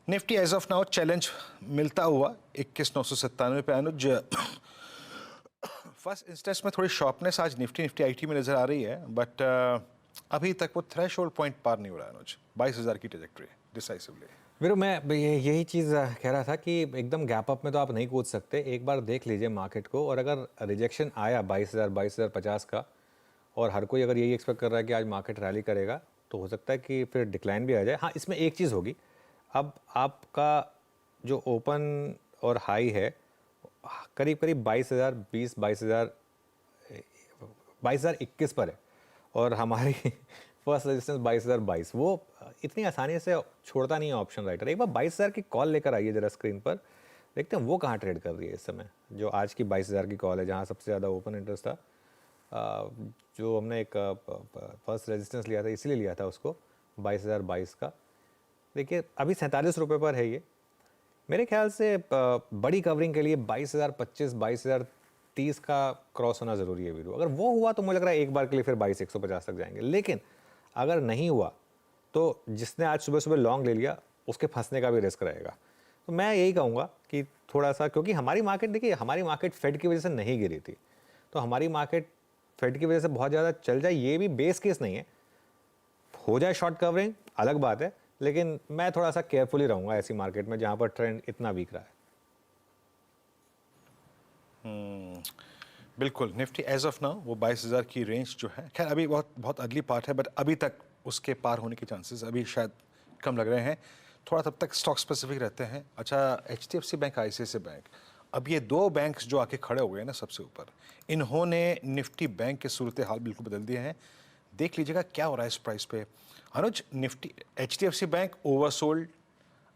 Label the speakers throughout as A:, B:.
A: Nifty as of now challenge मिलता हुआ 21,997 पे अनुज। फर्स्ट इंस्टेंस में थोड़ी शॉर्पनेस आज निफ्टी आईटी में नजर आ रही है, बट अभी तक वो थ्रेशोल्ड पॉइंट पार नहीं हो रहा है अनुज। 22,000 की ट्रैजेक्टरी डिसाइसिवली।
B: वीरू, मैं यही चीज़ कह रहा था कि एकदम गैप अप में तो आप नहीं कूद सकते। एक बार देख लीजिए मार्केट को, और अगर रिजेक्शन आया 22,050 का, और हर कोई अगर यही एक्सपेक्ट कर रहा है कि आज मार्केट रैली करेगा, तो हो सकता है कि फिर डिक्लाइन भी आ जाए। हाँ, इसमें एक चीज़ होगी, अब आपका जो ओपन और हाई है करीब करीब 22,021 पर है, और हमारी फर्स्ट रेजिस्टेंस 22,022। वो इतनी आसानी से छोड़ता नहीं है ऑप्शन राइटर। एक बार 22,000 की कॉल लेकर आइए जरा स्क्रीन पर, देखते हैं वो कहाँ ट्रेड कर रही है इस समय। जो आज की 22,000 की कॉल है, जहाँ सबसे ज़्यादा ओपन इंटरेस्ट था, जो हमने एक फर्स्ट रेजिस्टेंस लिया था, इसीलिए लिया था उसको 22,022 का। देखिए अभी 47 रुपये पर है ये। मेरे ख्याल से बड़ी कवरिंग के लिए 22,025, 22,030 का क्रॉस होना ज़रूरी है वीरू। अगर वो हुआ तो मुझे लग रहा है एक बार के लिए फिर 22,150 तक जाएंगे। लेकिन अगर नहीं हुआ तो जिसने आज सुबह सुबह लॉन्ग ले लिया उसके फंसने का भी रिस्क रहेगा। तो मैं यही कहूँगा कि थोड़ा सा, क्योंकि हमारी मार्केट, देखिए हमारी मार्केट फेड की वजह से नहीं गिरी थी, तो हमारी मार्केट फेड की वजह से बहुत ज़्यादा चल जाए ये भी बेस केस नहीं है। हो जाए शॉर्ट कवरिंग अलग बात है, लेकिन मैं थोड़ा सा केयरफुली रहूंगा ऐसी मार्केट में जहां पर ट्रेंड इतना वीक रहा है।
A: बिल्कुल, निफ्टी एज ऑफ नाउ वो 22,000 की रेंज जो है, खैर अभी बहुत अगली पार्ट है, बट अभी तक उसके पार होने के चांसेस अभी शायद कम लग रहे हैं। थोड़ा तब तक स्टॉक स्पेसिफिक रहते हैं। अच्छा, HDFC बैंक, ICICI बैंक, अब ये दो बैंक्स जो आके खड़े हो गए ना सबसे ऊपर, इन्होंने निफ्टी बैंक के सूरत हाल बिल्कुल बदल दिए हैं। देख लीजिएगा क्या हो रहा है इस प्राइस पे Anuj. Nifty HDFC bank oversold,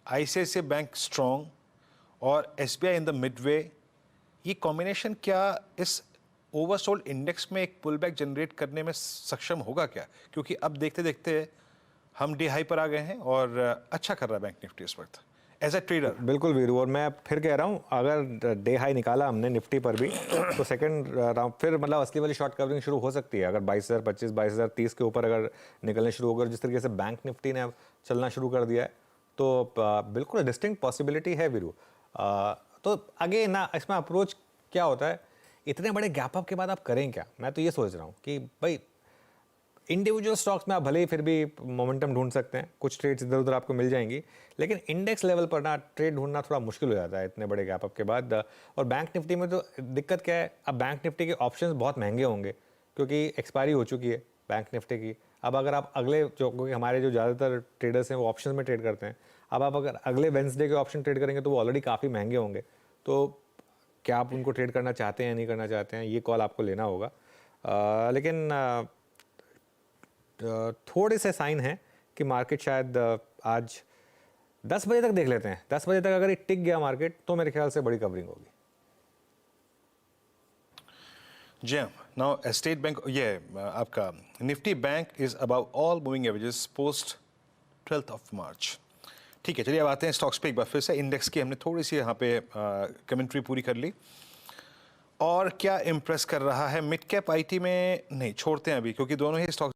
A: ICICI bank strong, और SBI इन द मिडवे। ये कॉम्बिनेशन क्या इस ओवरसोल्ड इंडेक्स में एक पुल बैक जनरेट करने में सक्षम होगा क्या? क्योंकि अब देखते देखते हम डे हाई पर आ गए हैं और अच्छा कर रहा है बैंक निफ्टी इस वक्त एज ए ट्रेडर।
B: बिल्कुल वीरू, और मैं फिर कह रहा हूँ, अगर डे हाई निकाला हमने निफ्टी पर भी तो सेकंड राउंड फिर मतलब असली वाली शॉर्ट कवरिंग शुरू हो सकती है। अगर 22,025, 22,030 के ऊपर अगर निकलने शुरू होकर जिस तरीके से बैंक निफ्टी ने चलना शुरू कर दिया है, तो बिल्कुल डिस्टिंक्ट पॉसिबिलिटी है वीरू। तो आगे ना इसमें अप्रोच क्या होता है, इतने बड़े गैप अप के बाद आप करें क्या? मैं तो ये सोच रहा हूँ कि भाई इंडिविजुअल स्टॉक्स में आप भले ही फिर भी मोमेंटम ढूंढ सकते हैं, कुछ ट्रेड्स इधर उधर आपको मिल जाएंगी, लेकिन इंडेक्स लेवल पर ना ट्रेड ढूंढना थोड़ा मुश्किल हो जाता है इतने बड़े गैप अप के बाद। और बैंक निफ्टी में तो दिक्कत क्या है, अब बैंक निफ्टी के ऑप्शंस बहुत महंगे होंगे क्योंकि एक्सपायरी हो चुकी है बैंक निफ्टी की। अब अगर आप अगले, जो क्योंकि हमारे जो ज़्यादातर ट्रेडर्स हैं वो ऑप्शन में ट्रेड करते हैं, अब आप अगर अगले वेंसडे के ऑप्शन ट्रेड करेंगे तो वो ऑलरेडी काफ़ी महंगे होंगे। तो क्या आप उनको ट्रेड करना चाहते हैं या नहीं करना चाहते हैं, ये कॉल आपको लेना होगा। लेकिन थोड़े से साइन हैं कि मार्केट शायद आज 10 बजे तक देख लेते हैं। 10 बजे तक अगर ये टिक गया मार्केट तो मेरे ख्याल से बड़ी कवरिंग होगी।
A: जी हाँ, नाउ स्टेट बैंक, ये आपका Nifty bank is above all moving averages post 12th of March। ठीक है, चलिए अब आते हैं स्टॉक्स पे एक बार फिर से। इंडेक्स की हमने थोड़ी सी यहाँ पे कमेंट्री पूरी कर ली। और क्या इम्प्रेस कर रहा है मिड कैप आईटी में? नहीं छोड़ते हैं अभी, क्योंकि दोनों ही स्टॉक्स